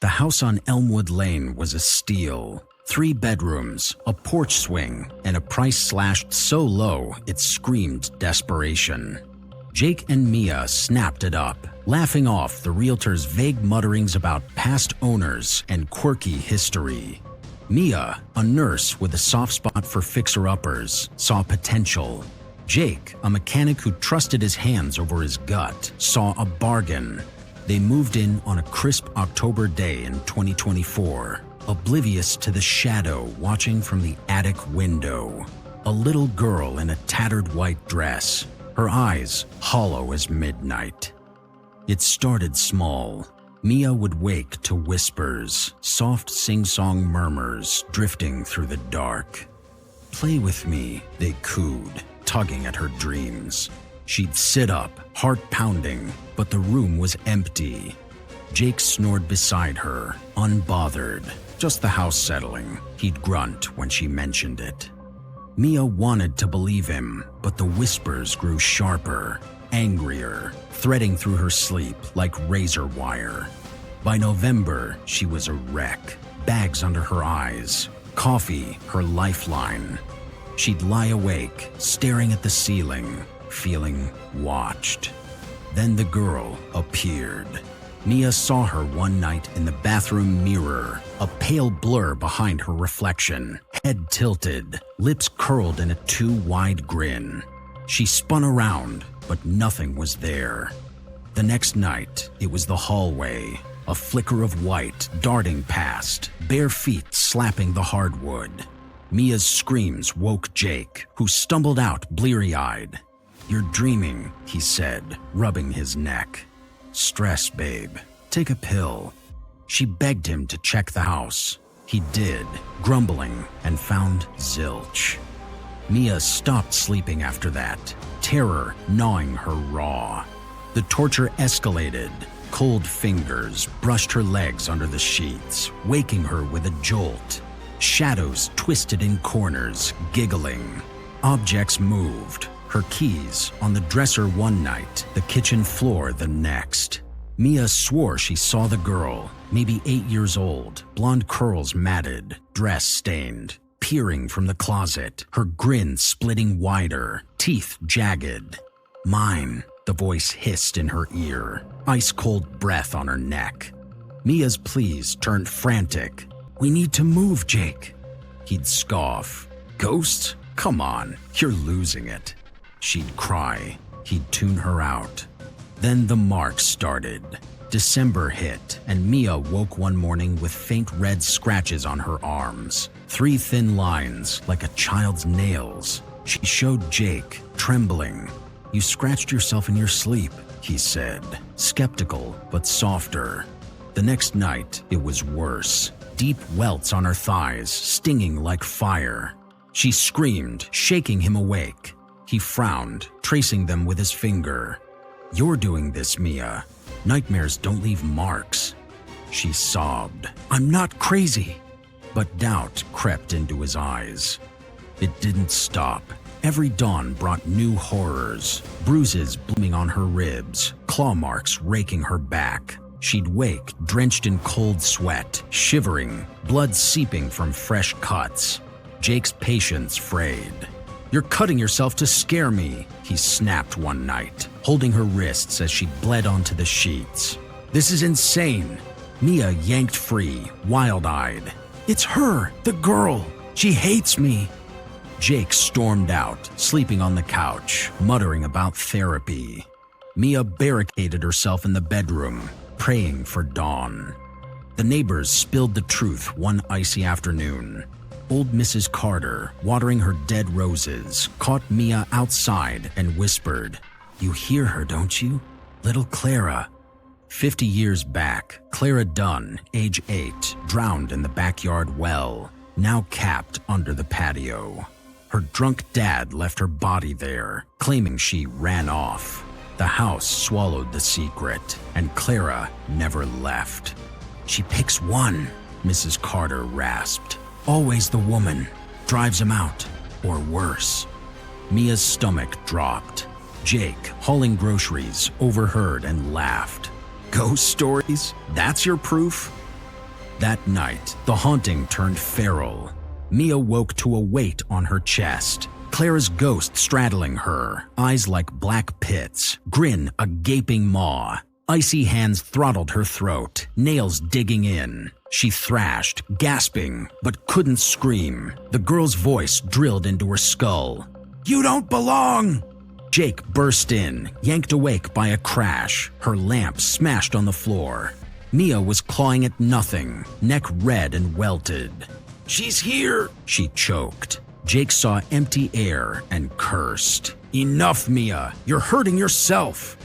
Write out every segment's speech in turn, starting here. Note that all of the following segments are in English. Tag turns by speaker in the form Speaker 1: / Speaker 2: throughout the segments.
Speaker 1: The house on Elmwood Lane was a steal. 3 bedrooms, a porch swing, and a price slashed so low it screamed desperation. Jake and Mia snapped it up, laughing off the realtor's vague mutterings about past owners and quirky history. Mia, a nurse with a soft spot for fixer-uppers, saw potential. Jake, a mechanic who trusted his hands over his gut, saw a bargain. They moved in on a crisp October day in 2024, oblivious to the shadow watching from the attic window. A little girl in a tattered white dress, her eyes hollow as midnight. It started small. Mia would wake to whispers, soft sing-song murmurs drifting through the dark. "Play with me," they cooed, tugging at her dreams. She'd sit up, heart pounding, but the room was empty. Jake snored beside her, unbothered, just the house settling. He'd grunt when she mentioned it. Mia wanted to believe him, but the whispers grew sharper, angrier, threading through her sleep like razor wire. By November, she was a wreck, bags under her eyes, coffee her lifeline. She'd lie awake, staring at the ceiling, feeling watched. Then the girl appeared. Mia saw her one night in the bathroom mirror, a pale blur behind her reflection, head tilted, lips curled in a too-wide grin. She spun around, but nothing was there. The next night, it was the hallway, a flicker of white darting past, bare feet slapping the hardwood. Mia's screams woke Jake, who stumbled out bleary-eyed. "You're dreaming," he said, rubbing his neck. "Stress, babe. Take a pill." She begged him to check the house. He did, grumbling, and found zilch. Mia stopped sleeping after that, terror gnawing her raw. The torture escalated. Cold fingers brushed her legs under the sheets, waking her with a jolt. Shadows twisted in corners, giggling. Objects moved. Her keys on the dresser one night, the kitchen floor the next. Mia swore she saw the girl, maybe 8 years old, blonde curls matted, dress stained, peering from the closet, her grin splitting wider, teeth jagged. "Mine," the voice hissed in her ear, ice-cold breath on her neck. Mia's pleas turned frantic. "We need to move, Jake." He'd scoff. "Ghosts? Come on, you're losing it." She'd cry. He'd tune her out. Then the marks started. December hit, and Mia woke one morning with faint red scratches on her arms. 3 thin lines, like a child's nails. She showed Jake, trembling. "You scratched yourself in your sleep," he said, skeptical but softer. The next night, it was worse. Deep welts on her thighs, stinging like fire. She screamed, shaking him awake. He frowned, tracing them with his finger. "You're doing this, Mia. Nightmares don't leave marks." She sobbed. "I'm not crazy." But doubt crept into his eyes. It didn't stop. Every dawn brought new horrors, bruises blooming on her ribs, claw marks raking her back. She'd wake drenched in cold sweat, shivering, blood seeping from fresh cuts. Jake's patience frayed. "You're cutting yourself to scare me," he snapped one night, holding her wrists as she bled onto the sheets. "This is insane." Mia yanked free, wild-eyed. "It's her, the girl. She hates me." Jake stormed out, sleeping on the couch, muttering about therapy. Mia barricaded herself in the bedroom, praying for dawn. The neighbors spilled the truth one icy afternoon. Old Mrs. Carter, watering her dead roses, caught Mia outside and whispered, "You hear her, don't you? Little Clara." 50 years back, Clara Dunn, age 8, drowned in the backyard well, now capped under the patio. Her drunk dad left her body there, claiming she ran off. The house swallowed the secret, and Clara never left. "She picks one," Mrs. Carter rasped. "Always the woman. Drives him out. Or worse." Mia's stomach dropped. Jake, hauling groceries, overheard and laughed. "Ghost stories? That's your proof?" That night, the haunting turned feral. Mia woke to a weight on her chest. Clara's ghost straddling her, eyes like black pits, grin a gaping maw. Icy hands throttled her throat, nails digging in. She thrashed, gasping, but couldn't scream. The girl's voice drilled into her skull. "You don't belong!" Jake burst in, yanked awake by a crash. Her lamp smashed on the floor. Mia was clawing at nothing, neck red and welted. "She's here!" she choked. Jake saw empty air and cursed. "Enough, Mia! You're hurting yourself!"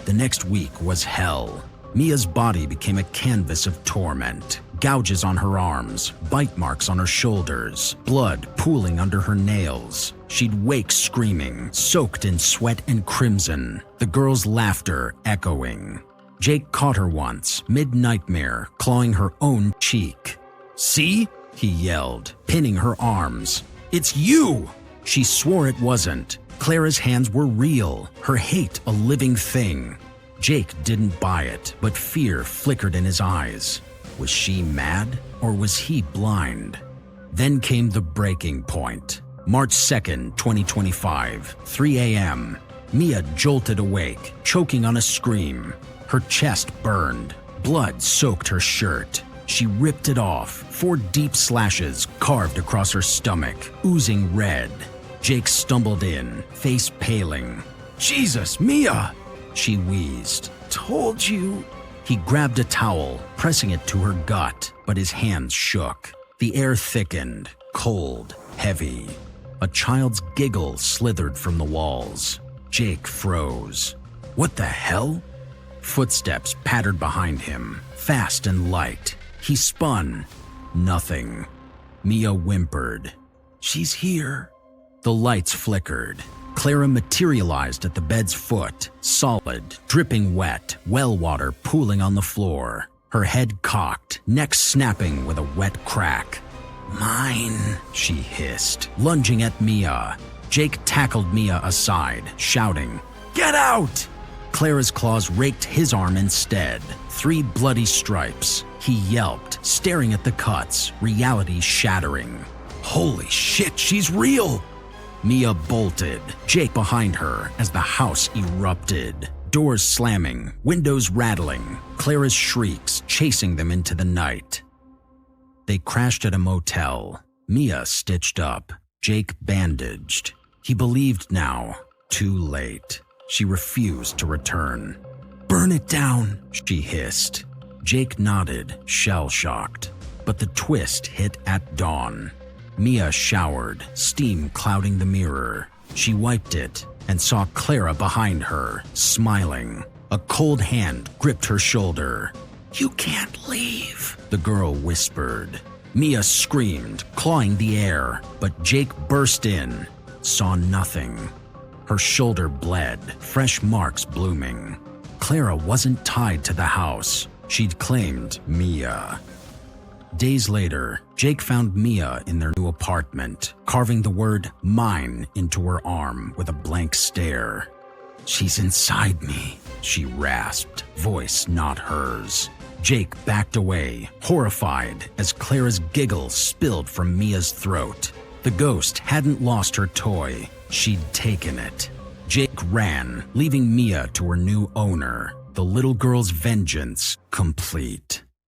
Speaker 1: The next week was hell. Mia's body became a canvas of torment. Gouges on her arms, bite marks on her shoulders, blood pooling under her nails. She'd wake screaming, soaked in sweat and crimson, the girl's laughter echoing. Jake caught her once, mid-nightmare, clawing her own cheek. "See?" he yelled, pinning her arms. "It's you!" She swore it wasn't. Clara's hands were real, her hate a living thing. Jake didn't buy it, but fear flickered in his eyes. Was she mad, or was he blind? Then came the breaking point. March 2nd, 2025, 3 a.m. Mia jolted awake, choking on a scream. Her chest burned. Blood soaked her shirt. She ripped it off, 4 deep slashes carved across her stomach, oozing red. Jake stumbled in, face paling. "Jesus, Mia!" she wheezed. "Told you." He grabbed a towel, pressing it to her gut, but his hands shook. The air thickened, cold, heavy. A child's giggle slithered from the walls. Jake froze. What the hell? Footsteps pattered behind him, fast and light. He spun. Nothing. Mia whimpered. "She's here." The lights flickered. Clara materialized at the bed's foot, solid, dripping wet, well water pooling on the floor. Her head cocked, neck snapping with a wet crack. "Mine," she hissed, lunging at Mia. Jake tackled Mia aside, shouting, "Get out!" Clara's claws raked his arm instead. 3 bloody stripes. He yelped, staring at the cuts, reality shattering. "Holy shit, she's real!" Mia bolted, Jake behind her as the house erupted. Doors slamming, windows rattling, Clara's shrieks chasing them into the night. They crashed at a motel. Mia stitched up, Jake bandaged. He believed now. Too late. She refused to return. "Burn it down," she hissed. Jake nodded, shell-shocked. But the twist hit at dawn. Mia showered, steam clouding the mirror. She wiped it and saw Clara behind her, smiling. A cold hand gripped her shoulder. "You can't leave," the girl whispered. Mia screamed, clawing the air, but Jake burst in, saw nothing. Her shoulder bled, fresh marks blooming. Clara wasn't tied to the house. She'd claimed Mia. Days later, Jake found Mia in their new apartment, carving the word "mine" into her arm with a blank stare. "She's inside me," she rasped, voice not hers. Jake backed away, horrified, as Clara's giggle spilled from Mia's throat. The ghost hadn't lost her toy. She'd taken it. Jake ran, leaving Mia to her new owner, the little girl's vengeance complete.